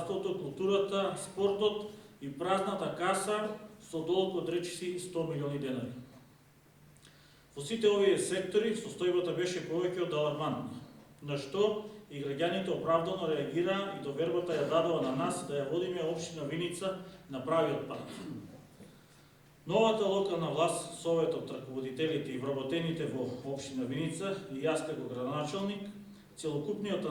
здравството, културата, спортот и празната каса со долг од речиси 100 милиони денари. Во сите овие сектори состојбата беше повеќе од алармантна, на што и граѓаните оправдано реагираа и довербата ја дадува на нас да ја водиме општина Виница на правиот пат. Новата локална власт, Советот, раководителите и вработените во општина Виница и јас како градоначалник, целокупниот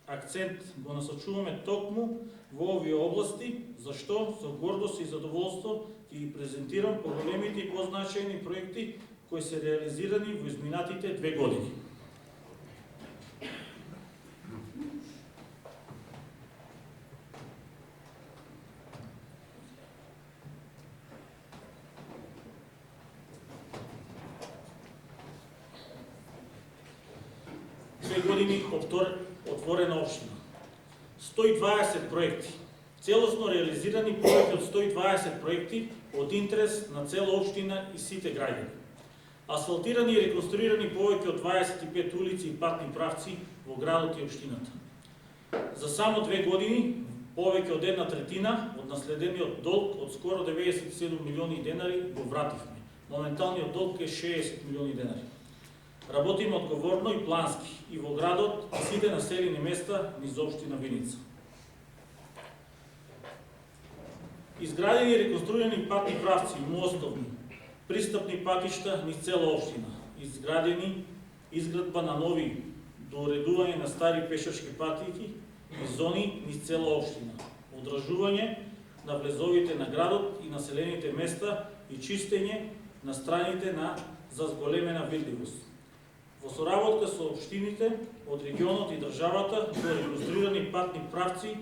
акцент го насочуваме токму во овие области, зашто со гордост и задоволство ги презентирам поголемите и позначајни проекти кои се реализирани во изминатите 2 години. Години отворена општина. 120 проекти. Целосно реализирани повеќе од 120 проекти од интерес на цела општина и сите граѓани. Асфалтирани и реконструирани повеќе од 25 улици и патни правци во градот и општината. За само 2 години повеќе од 1/3 од наследениот долг од скоро 97 милиони денари го вративме. Моменталниот долг е 60 милиони денари. Работиме одговорно и плански и во градот и сите населени места низ општина Виница. Изградени и реконструирани патни правци и мостови, пристапни патишта низ цела општина, изградба на нови дооредување на стари пешачки патики и зони низ цела општина, одржување на влезовите на градот и населените места и чистење на страните за зголемена видливост. Во соработка со општините од регионот и државата до реконструирани патни правци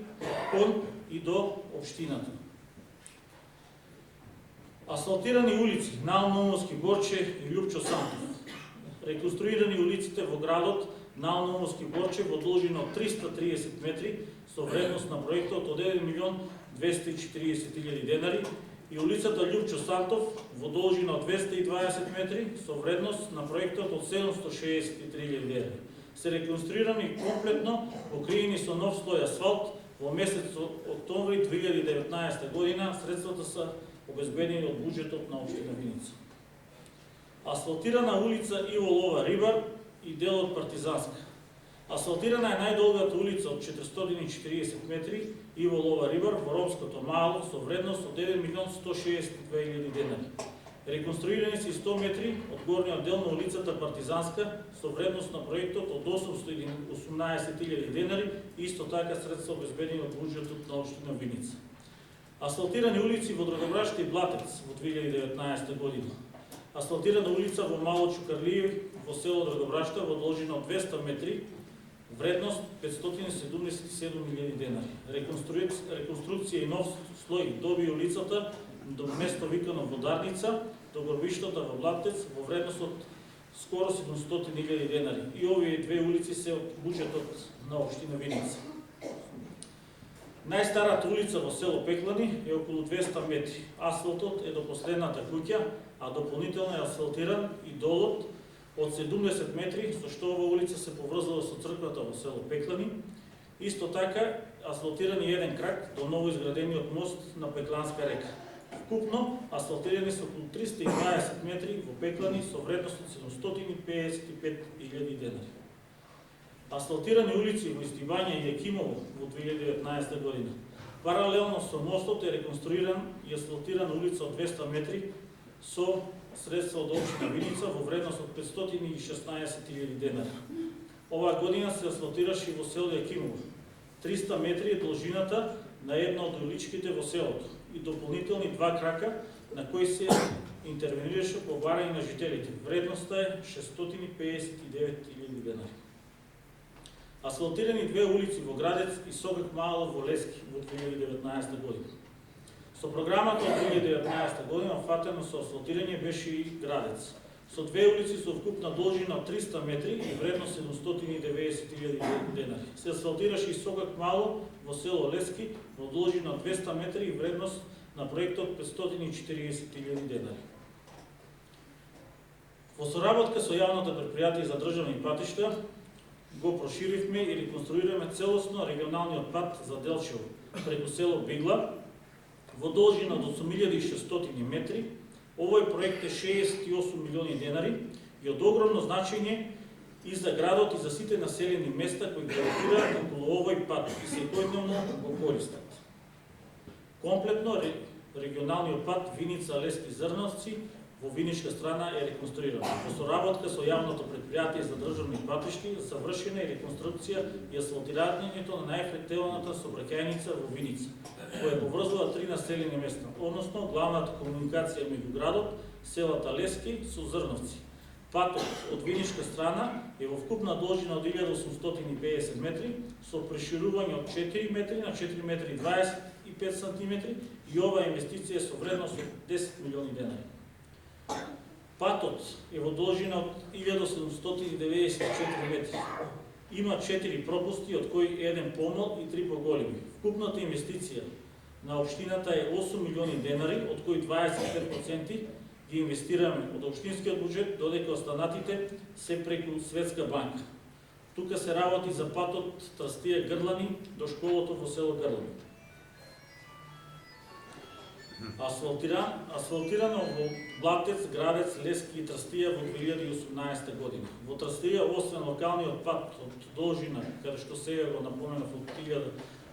кон и до општината. Асфалтирани улици Наумовски, Борче и Лјупчо Сантов. Реконструирани улиците во градот Наумовски, Борче во должина од 330 метри со вредност на проектот од 1 милион 240 000 денари и улицата Лјупчо Сантов во должина од 220 метри со вредност на проектот од 763 000 денари. Се реконструирани комплетно, покриени со нов слој асфалт во месец октомври 2019 година. Средствата се обезбедени од буџетот на општина Виница. Асфалтирана улица Иво Лова Рибар и дел од Партизанска. Асфалтирана е најдолгата улица од 440 метри Иво Лова Рибар во ромското мало со вредност од 1 милион 162 000 денари. Реконструирани се 100 метри од горниот дел на улицата Партизанска со вредност на проектот од 818 000 денари и исто така средства обезбедени од буџетот на општина Виница. Асфалтирани улици во Драгобраште и Блатец во 2019 година. Асфалтирана улица во Мало Чукарлиев во село Драгобраште во должина од 200 метри, вредност 577 000 денари. Реконструкција и нов слој доби улицата до место викано Водарница, до горбиштата во Блатец во вредност од скоро 700 000 денари. И овие две улици се од буџетот на општина Виница. Најстарата улица во село Пеклани е околу 200 метри. Асфалтот е до последната куќа, а дополнително е асфалтиран и долот од 70 метри, со што ова улица се поврзала со црквата во село Пеклани. Исто така асфалтиран и еден крак до ново изградениот мост на Пекланска река. Вкупно асфалтирани се околу 320 метри во Пеклани со вредност од 755 000 денари. Асфалтирани улици во Истибање и Екимово во 2019 година. Паралелно со мостот е реконструиран и асфалтирана улица од 200 метри со средства од општина Виница во вредност од 516 000 денари. Оваа година се асфалтираше во село Екимово. 300 метри е должината на една од уличките во селото и дополнителни 2 крака на кои се интервенираше по барање на жителите. Вредноста е 659 000 денари. Асфалтирани 2 улици во Градец и Согак Мало во Лески во 2019 година. Со програмата од 2019 година фатено со асфалтирање беше и Градец. Со 2 улици со вкупна должина од 300 метри и вредност 790 000 денари. Се асфалтираше и Согак Мало во село Лески во должина од 200 метри и вредност на проектот 540 000 денари. Во соработка со јавното предпријатие за државни патишта го проширивме и реконструираме целосно регионалниот пат за Делчево преку село Бигла во должина од 8600 метри. Овој проект е 68 милиони денари и од огромно значење и за градот и за сите населени места кои гравитираат околу овој пат и секојдневно го користат. Комплетно регионалниот пат Виница Лески Зрновци во Виничка страна е реконструиран. Во соработка со јавното претпријатие за државни патишки завршена е реконструкција и асфалтирањето на најефективната сообраќајница во Виница, која поврзува 3 населени места, односно главната комуникација меѓу градот, селата Лески со Зрновци. Патот од Виничка страна е во вкупна должина од 1850 метри со проширување од 4 метри на 4 метри 25 сантиметри и оваа инвестиција е со вредност од 10 милиони денари. Патот е во должина од 1794 метри. Има 4 пропусти, од кои еден помал и 3 поголеми. Вкупната инвестиција на општината е 8 милиони денари, од кои 25% ги инвестираме од општинскиот буџет, додека останатите се преку Светска банка. Тука се работи за патот Трстија Грлани до школото во село Грлани. Асфалтирано во Блатец, Градец, Лески и Трстија во 2018 година. Во Трстија, освен локалниот пат од должина, каде што сега го напоменав од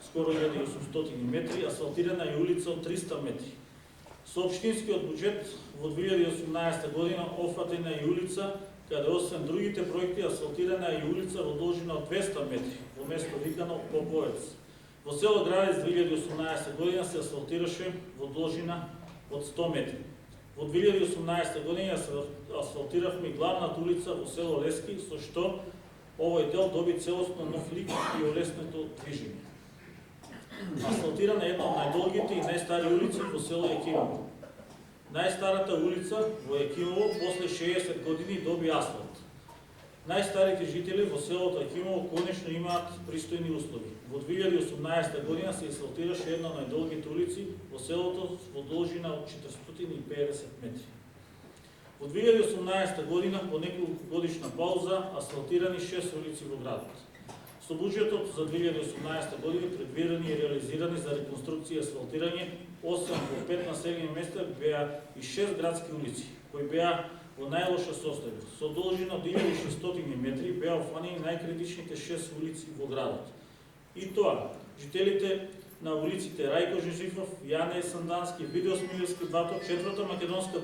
скоро 1800 метри, асфалтирана е улица од 300 метри. Со општинскиот буџет во 2018 година офатена е улица, каде освен другите проекти асфалтирана е улица во должина од 200 метри, во место викано Поповец. Во село Градец 2018 година се асфалтираше во должина од 100 метри. Во 2018 година асфалтиравме главната улица во село Лески, со што овој дел доби целосно нов лик и олеснето движење. Асфалтирана е една од најдолгите и најстари улици во село Екимово. Најстарата улица во Екимово после 60 години доби асфалт. Најстарите жители во селото Екимово конечно имаат пристојни услови. Во 2018 година се асфалтираше една од најдолгите улици во селото во должина од 450 метри. Во 2018 година, по неколку годишна пауза, асфалтирани 6 улици во градот. Со буџетот за 2018 година предвидени и реализирани за реконструкција и асфалтирање 8 во 5 населени места беа и 6 градски улици, кои беа во најлоша состојба. Со должина од 1600 метри беа офанени најкритичните 6 улици во градот. И тоа, жителите на улиците Рајко Жижифов, Јане Сандански, Видео Смилевски Бато, 4-та македонска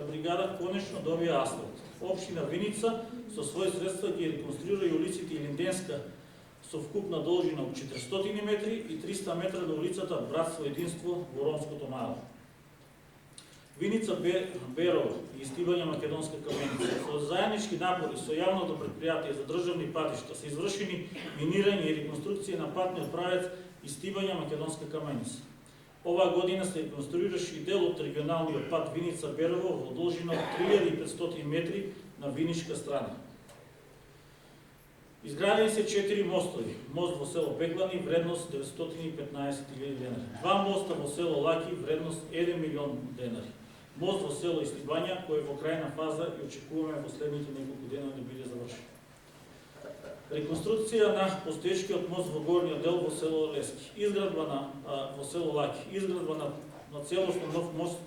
бригада конечно добија асфалт. Општина Виница со своји средства ги реконструира и улиците Илинденска со вкупна должина од 400 метри и 300 метра на улицата Братство Единство во ромското наело. Виница Берово и Истибања Македонска каменица. Со заеднички напори со јавното претпријатие за државни патишта се извршени минирање и реконструкција на патниот правец Истибања Македонска каменица. Оваа година се реконструираше и дел од регионалниот пат Виница Берово во должина од 3500 метри на Виничка страна. Изградени се 4 мостови. Мост во село Беглани, вредност 915.000 денари. 2 моста во село Лаки, вредност 1 милион денари. Мост во село Истибања, кој е во крајна фаза и очекуваме во следните неколку дена да биде завршен. Реконструкција на постоечкиот мост во горниот дел во село Лески. Изградба во село Лаки. Изградба на целосно нов мост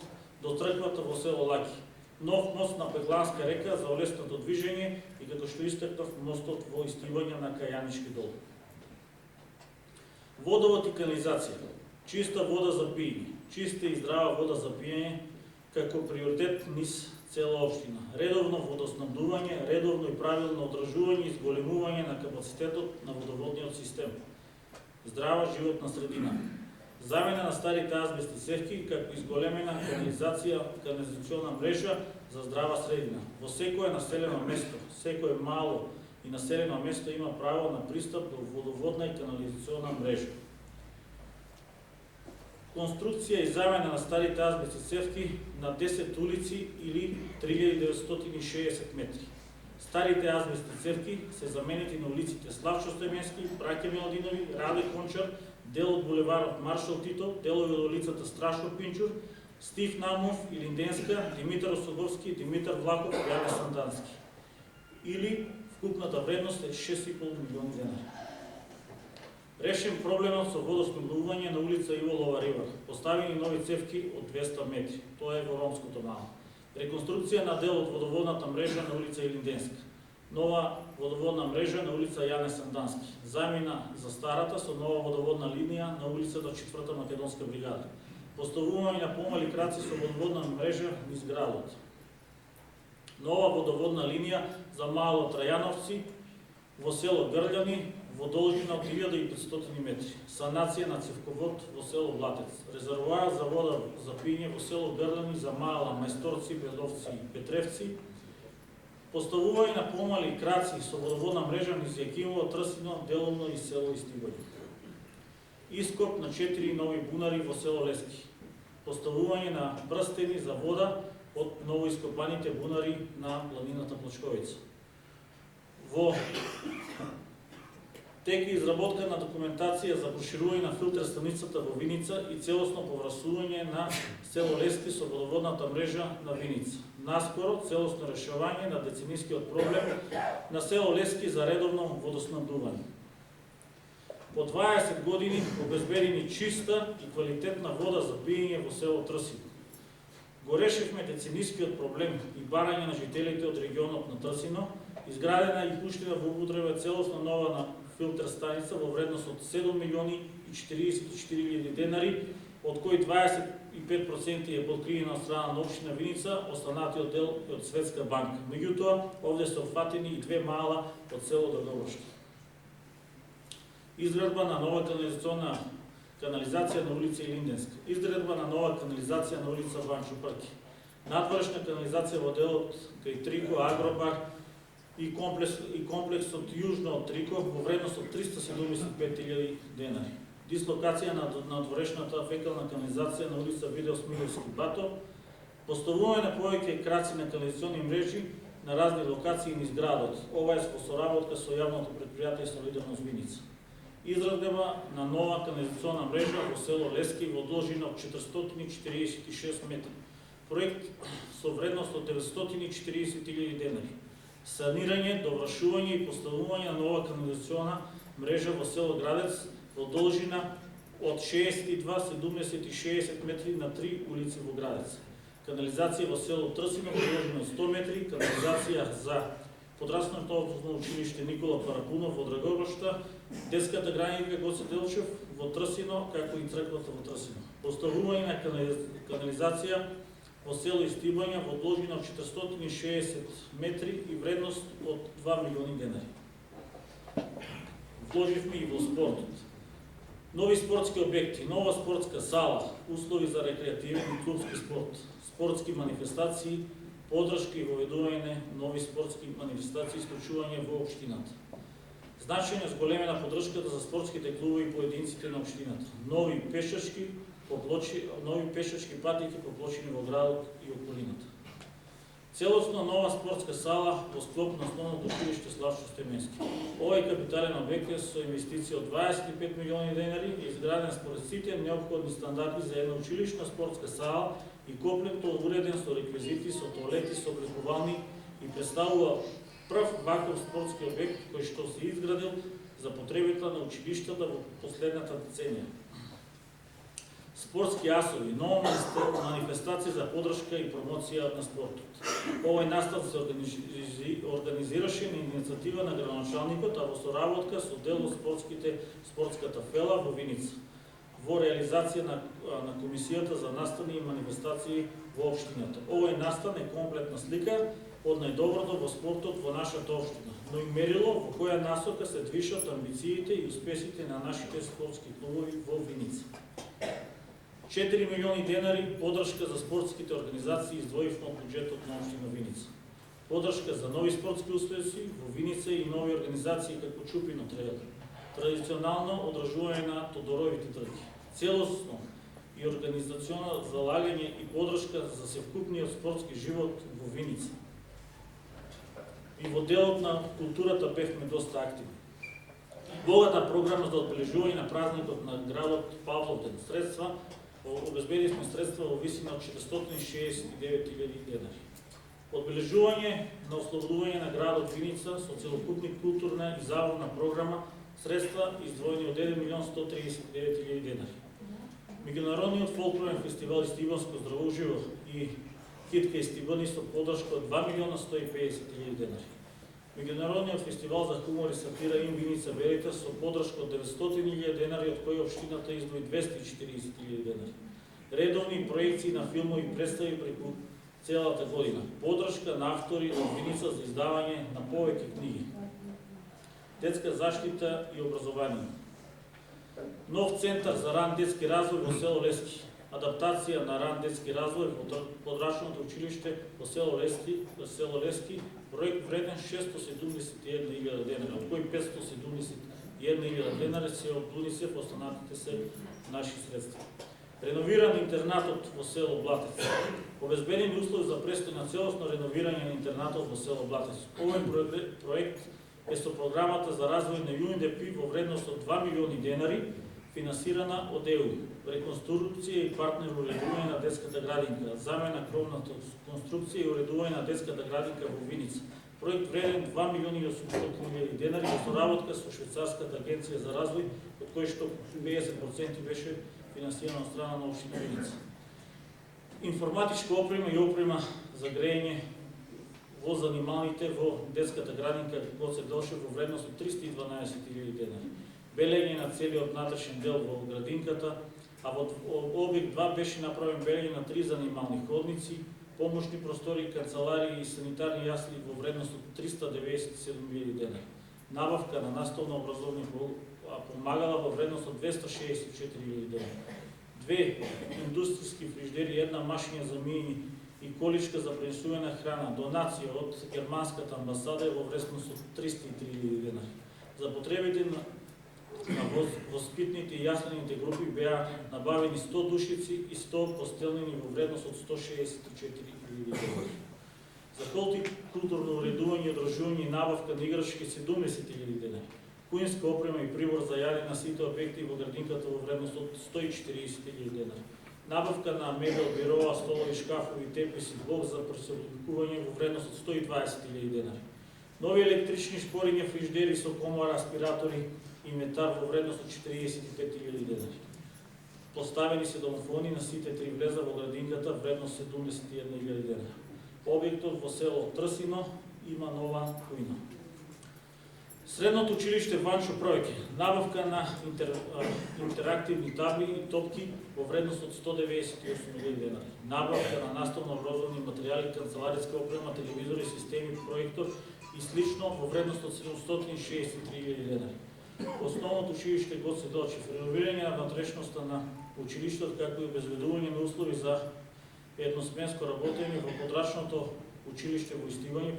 до црквата во село Лаки. Нов мост на Бегланска река за олесното движење и како што истакнав мостот во Истибања на Кајанички дол. Водовод и канализација. Чиста вода за пиење. Чиста и здрава вода за пиење како приоритет низ цела општина. Редовно водоснабдување, редовно и правилно одржување и зголемување на капацитетот на водоводниот систем. Здрава животна средина. Замена на старите азбестни цевки, како изголемена канализациона мрежа за здрава средина. Во секое населено место, секое мало и населено место има право на пристап до водоводна и канализациона мрежа. Конструкција и замена на старите азбестни цевки на 10 улици или 3960 метри. Старите азбестни цевки се заменети на улиците Славчо Стеменски, Браќа Миладинови, Раде Кончар, дел од булеварот Маршал Тито, делови од улицата Страшо Пинчур, Стив Намов, Илинденска, Димитар Осоговски, Димитар Влаков, Јане Сандански. Или Вкупната вредност е 6,5 милиони денари. Решен проблемот со водоснабдување на улица Иво Ловарива. Поставени нови цевки од 200 метри. Тоа е во ромското мало. Реконструкција на дел од водоводната мрежа на улица Илинденска. Нова водоводна мрежа на улица Јане Сандански. Замена за старата со нова водоводна линија на улицата 4-та Македонска бригада. Поставување на помали краци со водоводна мрежа низ градот. Нова водоводна линија за Мало Трајановци во село Грљани во должина од 1500 метри. Санација на цевковод во село Блатец. Резервоар за вода за пиње во село Грљани за Мала, Мајсторци, Беловци и Петревци. Поставување на помали краци со водоводна мрежа низ Јакимово, Трсино, деловно и село Истивоње. Ископ на 4 нови бунари во село Лески. Поставување на прстени за вода од новоископаните бунари на планината Плачковица. Во тек изработка на документација за проширување на филтер станицата во Виница и целосно поврасување на село Лески со водоводната мрежа на Виница. Наскоро целосно решавање на деценискиот проблем на село Лески за редовно водоснабдување. По 20 години обезбедени чиста и квалитетна вода за пиење во село Трсино. Го решивме деценискиот проблем и барање на жителите од регионот на Трсино, изградена и пуштена во употреба целосно нова на филтер станица во вредност од 7 милиони и 44.000 денари, од кои 25% е подкриена од страна на општина Виница, останатиот дел од Светска банка. Меѓутоа, овде се опфатени и две мала од село Драгобршка. Изградба на нова канализација на улица Илинденска. Изградба на нова канализација на улица Ванчо Прки. Надворешна канализација во делот кај Трико, Агробар и комплексот јужно од Трико во вредност од 375.000 денари. Дислокација на надворешната фекална канализација на улица Видел Смилевски Батов. Поставување на повеќе краци на канализационни мрежи на разни локации низ градот. Ова е со соработка со јавното предпријатие Солидарност Виница. Изградба на нова канализационна мрежа во село Лески во должина од 446 метри. Проект со вредност од 940.000 денари. Санирање, довршување и поставување на нова канализационна мрежа во село Градец во должина од 62, 70 и 60 метри на 3 улици во Градец. Канализација во село Трсино во должина од 100 метри, канализација за подраствено училиште Никола Парапунов во Драгобршта, детската граѓанка Гоце Делчев во Трсино, како и црквата во Трсино. Поставување на канализација во село Истибања во должина од 460 метри и вредност од 2 милиони денари. Вложивме и во спортот. Нови спортски објекти, нова спортска сала, услови за рекреативен и клубски спорт, спортски манифестации, подршка и воведување нови спортски манифестации и исклучување во општината. Значајна зголемена поддршката за спортските клубови и поединците на општината. Нови пешачки патеки по плочини во градот и околината. Целосно нова спортска сала во склоп на основното училиште Славчо Стеменски. Овој капитален објект е со инвестиција од 25 милиони денари и изграден според сите неопходни стандарди за една училишна спортска сала и комплетно уреден со реквизити, со тоалети, со облекувални и представува прв ваков спортски објект кој што се изградил за потребите на училиштата во последната деценија. Спортски асови, нова манифестација за поддршка и промоција на спортот. Овој настав се организираше на иницијатива на градоначалникот, а во соработка со дел од спортската фела во Виница, во реализација на Комисијата за настани и манифестации во општината. Овој настан е комплетна слика од најдоброто во спортот во нашата општина, но и мерило во која насока се движат амбициите и успесите на нашите спортски клубови во Виница. 4 милиони денари поддршка за спортските организации издвоивме од буџетот на општина Виница. Поддршка за нови спортски успеси во Виница и нови организации како Чупино Трейл. Традиционално одржување на Тодоровите трки. Целосно и организационно залагање и поддршка за севкупниот спортски живот во Виница. И во делот на културата бевме доста активни. Богата програма за одбележување на празникот на градот Павловден. Обезбедивме средства во висина од 469.000 денари. Одбележување на ослободување на градот Виница со целокупни културна и забавна програма, средства издвоени од 1.139.000 денари. Меѓународниот фолклорен фестивал Стибанско здравоуживо и Китка и Стибани со подршка од 2.150.000 денари. Меѓународниот фестивал за хумор и сатира Ин Виница Верита со подршка од 900.000 денари, од кои општината издвои 240.000 денари. Редовни проекции на филмови и представи преку целата година. Подршка на автори од Виница за издавање на повеќе книги. Детска заштита и образование. Нов центар за ран детски развој во село Лески. Адаптација на ран детски развој во подрачното училиште во село Лески, проект вреден 671.000 денари, од кои 571.000 денари се од УНИЦЕФ, останатите се наши средства. Реновиран интернатот во село Блатец. Обезбедени услови за престој на целосно реновирање на интернатот во село Блатец. Овој проект е со програмата за развој на ЮНДП во вредност од 2 милиони денари, финансирана од ЕУ. Реконструкција и партнер уредување на детската градинка, замена кровната конструкција и уредување на детската градинка во Виница. Проект вреден 2 милиони и 800.000 денари во соработка со Швајцарската агенција за развој, од кој што 50% беше финансирано од страна на општина Виница. Информатичка опрема и опрема за грејење во занималните во детската градинка Гоце Делчев во вредност од 312.000 денари. Белење на целиот внатрешен дел во градинката, а во објект 2 беше направен белење на 3 занимални ходници, помошни простори, канцеларии и санитарни јасли во вредност од 397.000 денари. Набавка на наставно-образовни помагала во вредност од 264.000 денари. 2 индустријски фриждери, 1 машина за мијење и количка за пренесувана храна, донација од германската амбасада во вредност од 303.000 денари. За потребите на воспитните и јаслените групи беа набавени 100 душици и 100 постелнини во вредност од 164.000 денари. За културно уредување, одржување и набавка на играчки 70.000 денари. Куинска опрема и прибор за јаде на сите објекти во градинката во вредност од 140.000 денари. Набавка на мебел, бирова, столови, шкафови, теписи, блок за пресобликување во вредност од 120.000 денари. Нови електрични шпориња, фриждери со комора, аспиратори, инвентар во вредност од 45.000 денари. Поставени се домофони на сите 3 влеза во градинката, вредност 71.000 денари. Објектот во село Трсино има нова кујна. Средното училиште Ванчо Пројке. Набавка на интерактивни табли и топки во вредност од 198.000 денари. Набавка на наставно-образовни материјали, канцелариска опрема, телевизори, системи, проектор и слично во вредност од 763.000 денари. Основното училиште Гоце Делчев, реновирање на внатрешноста на училиштето, както и обезбедување на услови за едносменско работење во подрачното училиште во Истивање,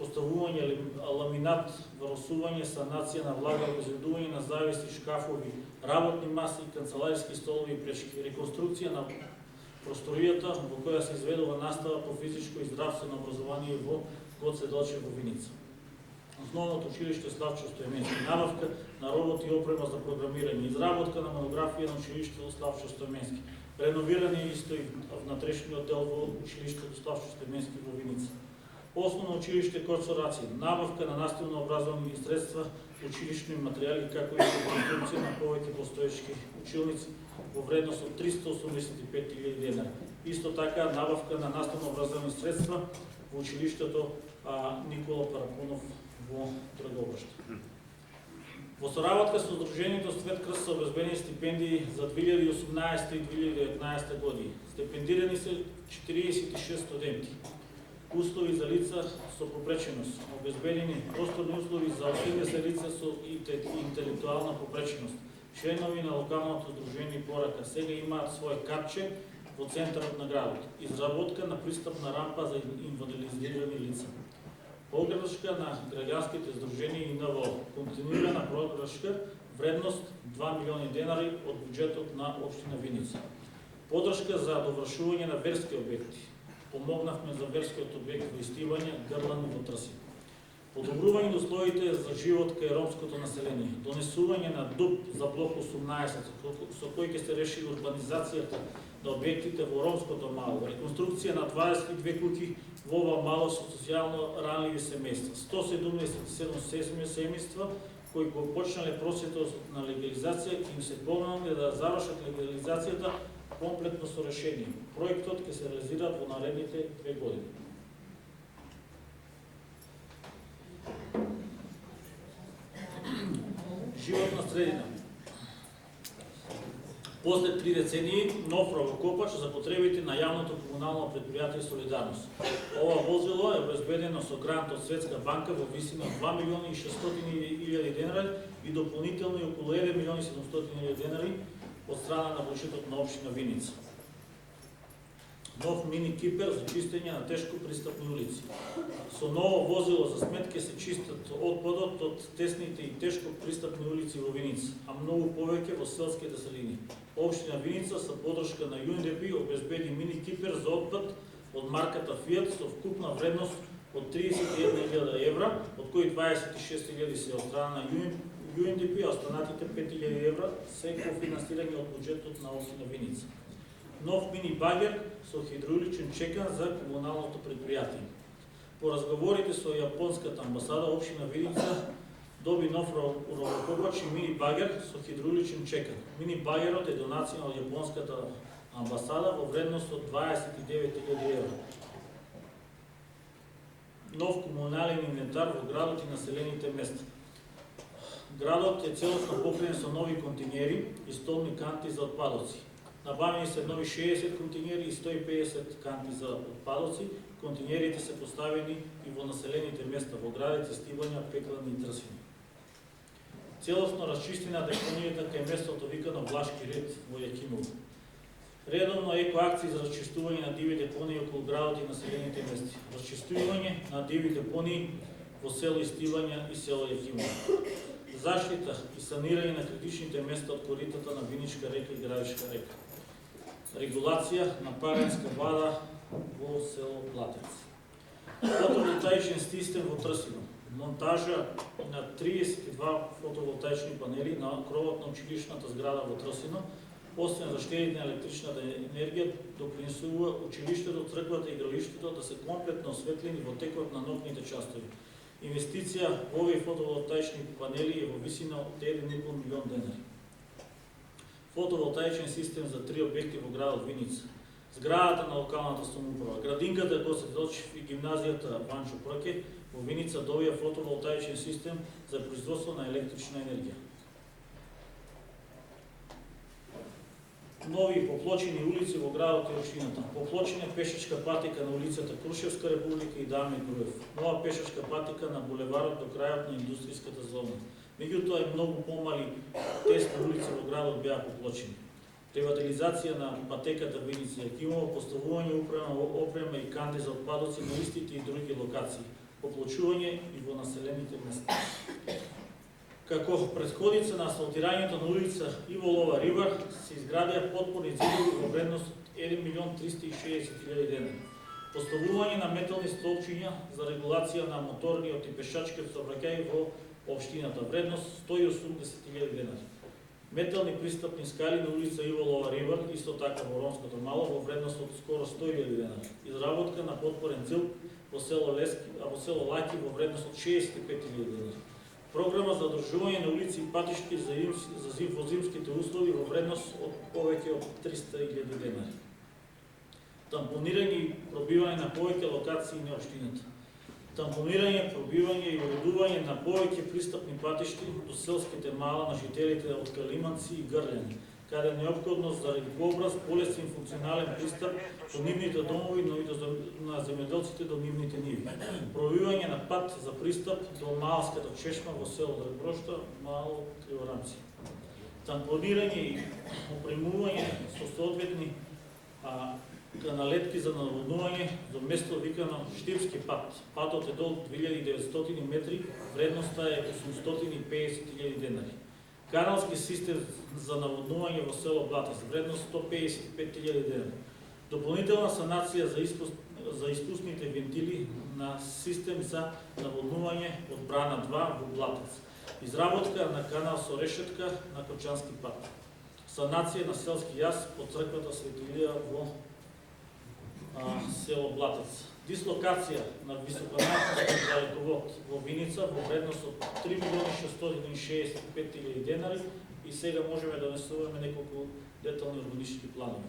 поставување ламинат, варосување, санација на влага, обезбедување на завеси, шкафови, работни маси, канцелариски столови и пречки, реконструкција на просторијата во која се изведува настава по физичко и здравствено образование во Гоце Делчев во Виница. Основното училиште Славчо Стојменски, набавка на роботи и опрема за програмирање, изработка на монографија на училиштето Славчо Стојменски, реновирање исто и внатрешниот дел во училиштето Славчо Стојменски во Виница. Основно училиште Корцо Раци, набавка на наставно-образовни средства, училишни материјали, како и реконструкција на повеќе постоечки училници во вредност од 385.000 денари. Исто така набавка на наставно-образовни средства во училиштето Никола Парапунов во Драгобрште. Во соработка со Сдруженијето Свет Крст се обезбедени стипендии за 2018 и 2019 години. Стипендирани се 46 студенти. Услови за лица со попреченост, обезбедени просторни услови за 80 лица со интелектуална попреченост. Членови на локалното здружение Порака сега имаат своје капче во центарот на градот. Изработка на пристапна рампа за инвалидизирани лица. Поддршка на граѓанските здруженија и НВО. Континуирана поддршка, вредност 2 милиони денари од буџетот на општина Виница. Поддршка за довршување на верски објекти. Помогнавме за верскиот објект во Истивање, Грлан во Трсин. Подобрување на условите за живот кај ромското население, донесување на ДУП за блок 18, со кој ќе се реши урбанизацијата на објектите во ромското мало, реконструкција на 22 куќи во ова мало со социјално ранливи семејства, 177 семејства кои го почнале процесот на легализација ќе им се помогне да завршат легализацијата комплетно со решение. Проектот ќе се реализира во наредните 2 години. Животна средина. После 3 децении нов ровокопач за потребите на јавното комунално предпријатие Солидарност. Ова возило е обезбедено со грант од Светска банка во висина 2.600.000 денари и дополнително и околу 1.700.000 денари од страна на буџетот на општина Виница. Нов мини кипер за чистење на тешко пристапни улици. Со ново возило за смет ќе се чистат отпадот од тесните и тешко пристапни улици во Виница, а многу повеќе во селските средини. Општина Виница со подршка на UNDP обезбеди мини кипер за отпад од марката Fiat со вкупна вредност од 31.000 евра, од кои 26.000 се од страна на UNDP, а останатите 5.000 евра се кофинансирање од буџетот на општина Виница. Нов мини багер со хидравличен чекан за комуналното предпријатие. По разговорите со јапонската амбасада, општина Виница доби нов ровокопач и мини багер со хидравличен чекан. Мини багерот е донација од јапонската амбасада во вредност од 29.000 евра. Нов комунален инвентар во градот и населените места. Градот е целосно покриен со нови континери и столни канти за отпадоци. Набавени се нови 60 континери и 150 канти за отпадоци. Континерите се поставени и во населените места, во градите Стибања, Пеклани и Трсини. Целосно расчистена депонијата кај местото викано Влашки ред во Јакимово. Редовно екоакции за расчистување на диви депонии околу градот и населените мести. Расчистување на диви депонии во село Стибања и село Јакимово. Заштита и санирање на критичните места од коритата на Виничка река и Градишка река. Регулација на паренска вода во село Платец. Фотоволтаичен систем во Трсино. Монтажа на 32 фотоволтаични панели на кровот на училишната зграда во Трсино, освен за штедите на електричната енергија, допринесува училиштето, црквата и игралиштето да се комплетно осветлени во текот на ноќните часови. Инвестиција во овие фотоволтаични панели е во висина од 1,5 милион денари. Фотоволтаичен систем за 3 објекти во градот Виница. Зградата на локалната самоуправа, градинката Гоце Делчев и гимназијата Ванчо Прке во Виница добија фотоволтаичен систем за производство на електрична енергија. Нови поплочени улици во градот и општината. Поплочена пешачка патика на улицата Крушевска република и Даме Груев. Нова пешачка патика на булеварот до крајот на индустријската зона. Меѓутоа и многу помали тесни улици во градот беа поплочени. Ревитализација на патеката Виница Јакимово, поставување опрема и канти за отпадоци на истите и други локации, поплочување и во населените места. Како претходица на асфалтирањето на улица Иволова Ривар се изградија потпорни зидови во вредност 1.360.000 денари. Поставување на метални столчиња за регулација на моторниот и пешачкиот сообраќај во општината, вредност 180.000 денари. Метални пристапни скали на улица Иволова Ривар, исто така во ромското мало, во вредност од скоро 100.000 денари. Изработка на потпорен цил во село Лески, а во село Лаки во вредност од 65.000 денари. Програма за одржување на улици и патишки во зимските услови во вредност од повеќе од 300.000 денари. Тампонирање и пробивање на повеќе локации на општината. Тампонирање, пробивање и уредување на повеќе пристапни патишки до селските мала на жителите од Калиманци и Грљани, каде е неопходност заради пообраз, полесен функционален пристап до нивните домови, но и на земјоделците до нивните ниви. Пробивање на пат за пристап до Малската чешма во село Драгброшта, Мало Криворамци. Тампонирање и опремување со соодветни каналетки за наводнување до место викано Штипски пат. Патот е дол 2900 метри, вредноста е 850.000 денари. Каналски систем за наводнување во село Блатец, вредност 155.000 денари. Дополнителна санација за за испусните вентили на систем за наводнување од брана 2 во Блатец. Изработка на канал со решетка на Кочански пат. Санација на селски јаз од црквата Свети Илија во село Блатец. Дислокација на високонапонски далековод во Виница во вредност од 3.665.000 денари и сега можеме да донесуваме неколку детални урбанистички планови.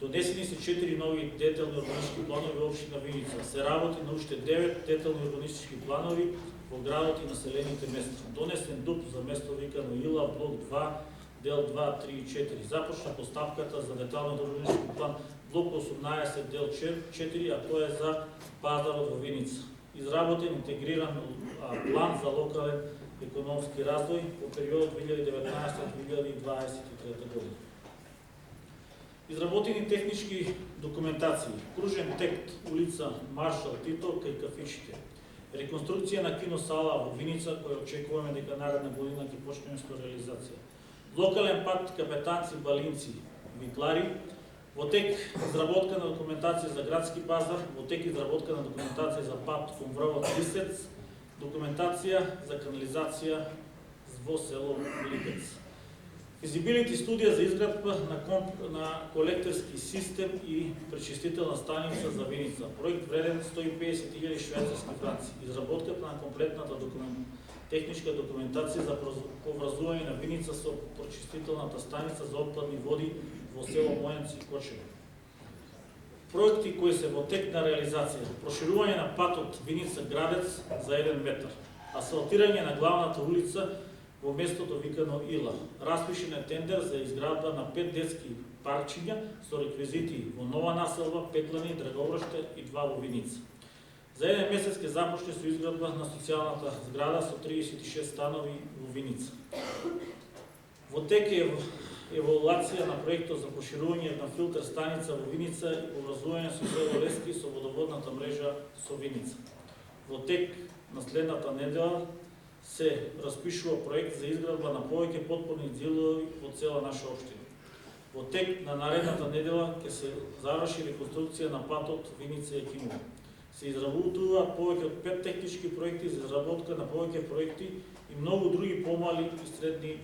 Донесени се 4 нови детални урбанистички планови во општина Виница. Се работи на уште 9 детални урбанистички планови во градот и населените места. Донесен ДУП за место викано Ила, блок 2, дел 2, 3 и 4. Започна поставката за деталниот урбанистички план блок 18, дел 4, а тоа е за пазарот во Виница. Изработен интегриран план за локален економски развој во периодот 2019-2023 година. Изработени технички документации. Кружен тект улица Маршал Тито кај кафичите. Реконструкција на киносала во Виница, која очекуваме дека наредна година ќе почнеме со реализација. Локален пат Капетанци Балинци Виклари. Во тек изработка на документација за градски пазар, во тек изработка на документација за пат Фумврвот Лисец, документација за канализација во село Липец. Физибилити студија за изградба на колекторски систем и пречистителна станица за Виница. Проект вреден 150.000 швейцарски франци. Изработката на комплетната техничка документација за поврзување на Виница со пречистителната станица за отпадни води во село Мојанци и Кочево. Проекти кои се во тек на реализација. Проширување на патот Виница Градец за 1 метар. Асфалтирање на главната улица во местото викано Ила. Распишен е тендер за изградба на 5 детски паркчиња со реквизити во Нова населба, Петлани, Драговрште и 2 во Виница. За 1 месец ќе започне со изградба на социјалната зграда со 36 станови во Виница. Во тек е еволуација на проектот за проширување на филтер станица во Виница и поврзување со село Лески со водоводната мрежа со Виница. Во тек на следната недела се распишува проект за изградба на повеќе потпорни ѕидови во цела наша општина. Во тек на наредната недела ќе се заврши реконструкција на патот Виница и Екимово. Се изработуваат повеќе од 5 технички проекти за изработка на повеќе проекти и многу други помали и средни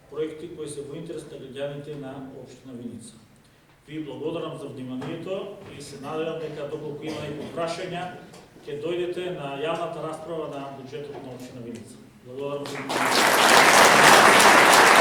проекти кои се во интерес на граѓаните на општина Виница. Ви благодарам за вниманието и се надевам дека доколку има некои прашања ќе дојдете на јавната расправа на буџетот на општина Виница. Благодарам за вниманието.